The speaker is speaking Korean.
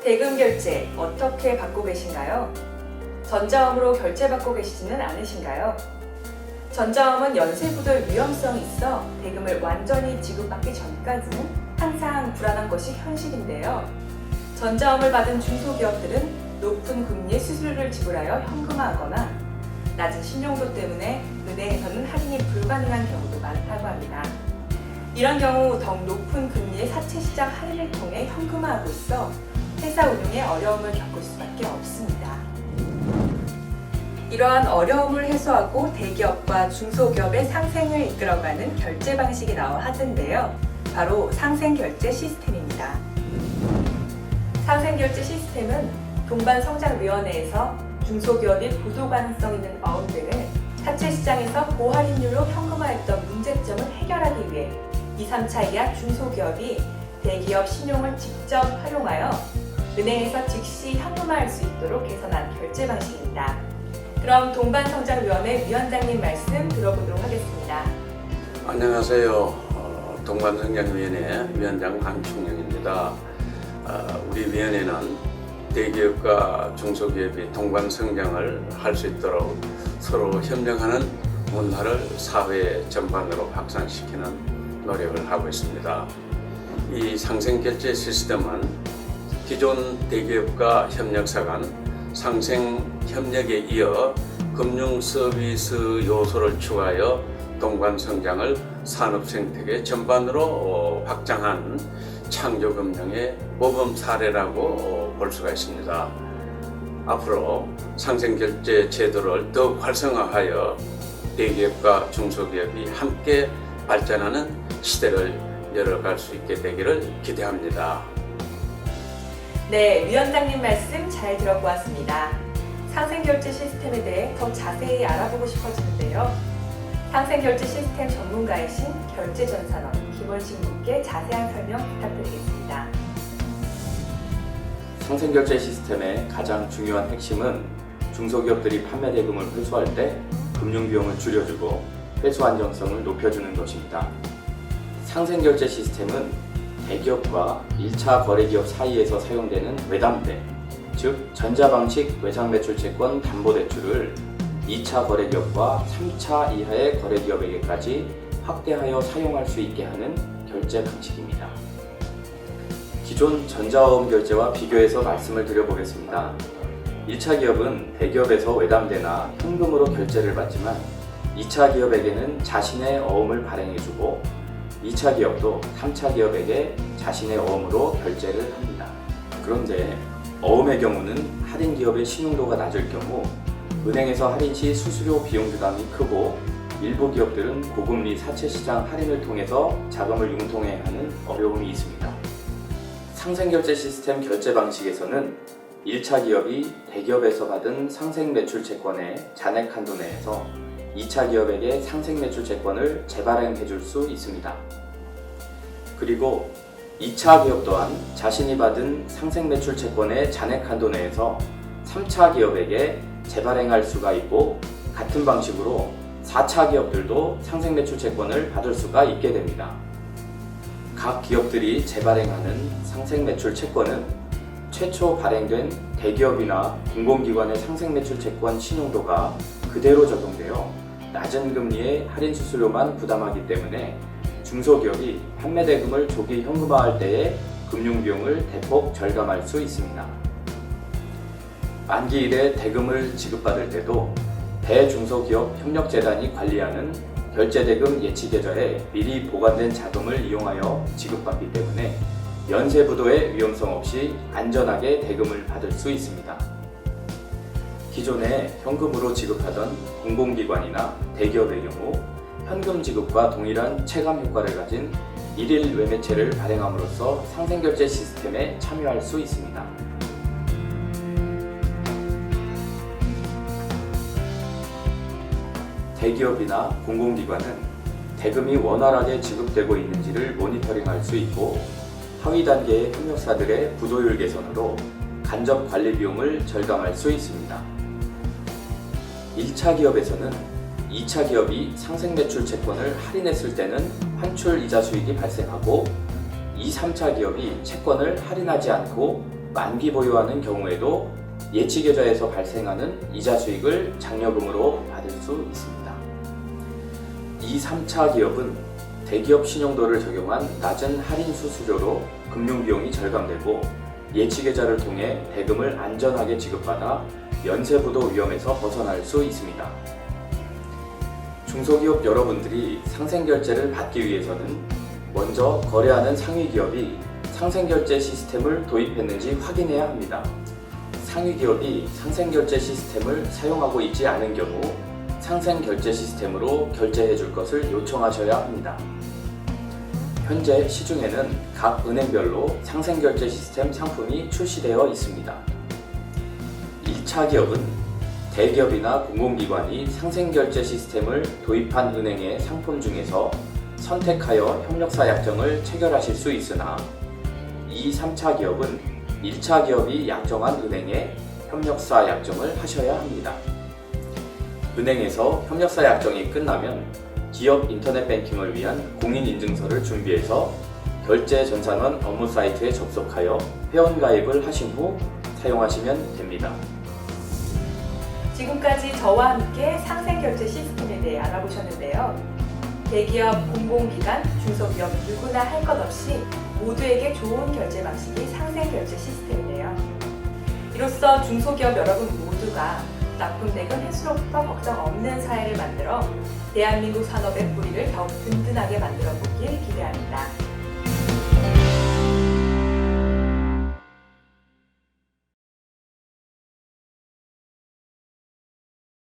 대금 결제 어떻게 받고 계신가요? 전자화물로 결제받고 계시지는 않으신가요? 전자화물은 연쇄부도의 위험성이 있어 대금을 완전히 지급받기 전까지는 항상 불안한 것이 현실인데요. 전자화물 받은 중소기업들은 높은 금리의 수수료를 지불하여 현금화하거나 낮은 신용도 때문에 은행에서는 할인이 불가능한 경우도 많다고 합니다. 이런 경우 더욱 높은 금리의 사채시장 할인을 통해 현금화하고 있어 회사 운영에 어려움을 겪을 수밖에 없습니다. 이러한 어려움을 해소하고 대기업과 중소기업의 상생을 이끌어가는 결제 방식이 나와 하던데요. 바로 상생결제 시스템입니다. 상생결제 시스템은 동반성장위원회에서 중소기업이 부도 가능성 있는 어음들을 사채시장에서 고할인율로 현금화했던 문제점을 해결하기 위해 2, 3차 이하 중소기업이 대기업 신용을 직접 활용하여 은행에서 즉시 현금화할 수 있도록 개선한 결제 방식입니다. 그럼 동반성장위원회 위원장님 말씀 들어보도록 하겠습니다. 안녕하세요. 동반성장위원회 위원장 강충영입니다. 우리 위원회는 대기업과 중소기업이 동반성장을 할 수 있도록 서로 협력하는 문화를 사회 전반으로 확산시키는 노력을 하고 있습니다. 이 상생결제 시스템은 기존 대기업과 협력사 간 상생협력에 이어 금융서비스 요소를 추가하여 동반성장을 산업생태계 전반으로 확장한 창조금융의 모범 사례라고 볼 수가 있습니다. 앞으로 상생결제 제도를 더욱 활성화하여 대기업과 중소기업이 함께 발전하는 시대를 열어갈 수 있게 되기를 기대합니다. 네, 위원장님 말씀 잘 들어보았습니다. 상생결제 시스템에 대해 더 자세히 알아보고 싶어지는데요. 상생결제 시스템 전문가이신 결제전산원 김원식 님께 자세한 설명 부탁드리겠습니다. 상생결제 시스템의 가장 중요한 핵심은 중소기업들이 판매 대금을 회수할 때 금융비용을 줄여주고 회수 안정성을 높여주는 것입니다. 상생결제 시스템은 대기업과 1차 거래기업 사이에서 사용되는 외담대, 즉 전자방식 외상매출채권 담보대출을 2차 거래기업과 3차 이하의 거래기업에게까지 확대하여 사용할 수 있게 하는 결제 방식입니다. 기존 전자어음 결제와 비교해서 말씀을 드려보겠습니다. 1차 기업은 대기업에서 외담대나 현금으로 결제를 받지만 2차 기업에게는 자신의 어음을 발행해주고 2차 기업도 3차 기업에게 자신의 어음으로 결제를 합니다. 그런데 어음의 경우는 할인 기업의 신용도가 낮을 경우 은행에서 할인 시 수수료 비용 부담이 크고 일부 기업들은 고금리 사채시장 할인을 통해서 자금을 융통해야 하는 어려움이 있습니다. 상생결제 시스템 결제 방식에서는 1차 기업이 대기업에서 받은 상생매출채권의 잔액 한도 내에서 2차 기업에게 상생매출채권을 재발행해 줄 수 있습니다. 그리고 2차 기업 또한 자신이 받은 상생매출채권의 잔액 한도 내에서 3차 기업에게 재발행할 수가 있고 같은 방식으로 4차 기업들도 상생매출채권을 받을 수가 있게 됩니다. 각 기업들이 재발행하는 상생매출채권은 최초 발행된 대기업이나 공공기관의 상생매출채권 신용도가 그대로 적용되어 낮은 금리의 할인 수수료만 부담하기 때문에 중소기업이 판매 대금을 조기 현금화할 때의 금융비용을 대폭 절감할 수 있습니다. 만기 일에 대금을 지급받을 때도 대중소기업 협력재단이 관리하는 결제대금 예치계좌에 미리 보관된 자금을 이용하여 지급받기 때문에 연쇄부도의 위험성 없이 안전하게 대금을 받을 수 있습니다. 기존에 현금으로 지급하던 공공기관이나 대기업의 경우 현금 지급과 동일한 체감 효과를 가진 일일 외매체를 발행함으로써 상생결제 시스템에 참여할 수 있습니다. 대기업이나 공공기관은 대금이 원활하게 지급되고 있는지를 모니터링할 수 있고 하위 단계의 협력사들의 부도율 개선으로 간접 관리 비용을 절감할 수 있습니다. 1차 기업에서는 2차 기업이 상생매출 채권을 할인했을 때는 환출 이자 수익이 발생하고 2, 3차 기업이 채권을 할인하지 않고 만기 보유하는 경우에도 예치계좌에서 발생하는 이자 수익을 장려금으로 받을 수 있습니다. 2, 3차 기업은 대기업 신용도를 적용한 낮은 할인 수수료로 금융비용이 절감되고 예치계좌를 통해 대금을 안전하게 지급받아 연쇄부도 위험에서 벗어날 수 있습니다. 중소기업 여러분들이 상생결제를 받기 위해서는 먼저 거래하는 상위기업이 상생결제 시스템을 도입했는지 확인해야 합니다. 상위기업이 상생결제 시스템을 사용하고 있지 않은 경우 상생결제 시스템으로 결제해 줄 것을 요청하셔야 합니다. 현재 시중에는 각 은행별로 상생결제 시스템 상품이 출시되어 있습니다. 1차 기업은 대기업이나 공공기관이 상생결제 시스템을 도입한 은행의 상품 중에서 선택하여 협력사 약정을 체결하실 수 있으나 2, 3차 기업은 1차 기업이 약정한 은행에 협력사 약정을 하셔야 합니다. 은행에서 협력사 약정이 끝나면 기업 인터넷 뱅킹을 위한 공인인증서를 준비해서 결제전산원 업무 사이트에 접속하여 회원가입을 하신 후 사용하시면 됩니다. 지금까지 저와 함께 상생결제 시스템에 대해 알아보셨는데요. 대기업, 공공기관, 중소기업 누구나 할 것 없이 모두에게 좋은 결제 방식이 상생결제 시스템이네요. 이로써 중소기업 여러분 모두가 납품 대금 회수로부터 걱정 없는 사회를 만들어 대한민국 산업의 뿌리를 더욱 든든하게 만들어 보길 기대합니다.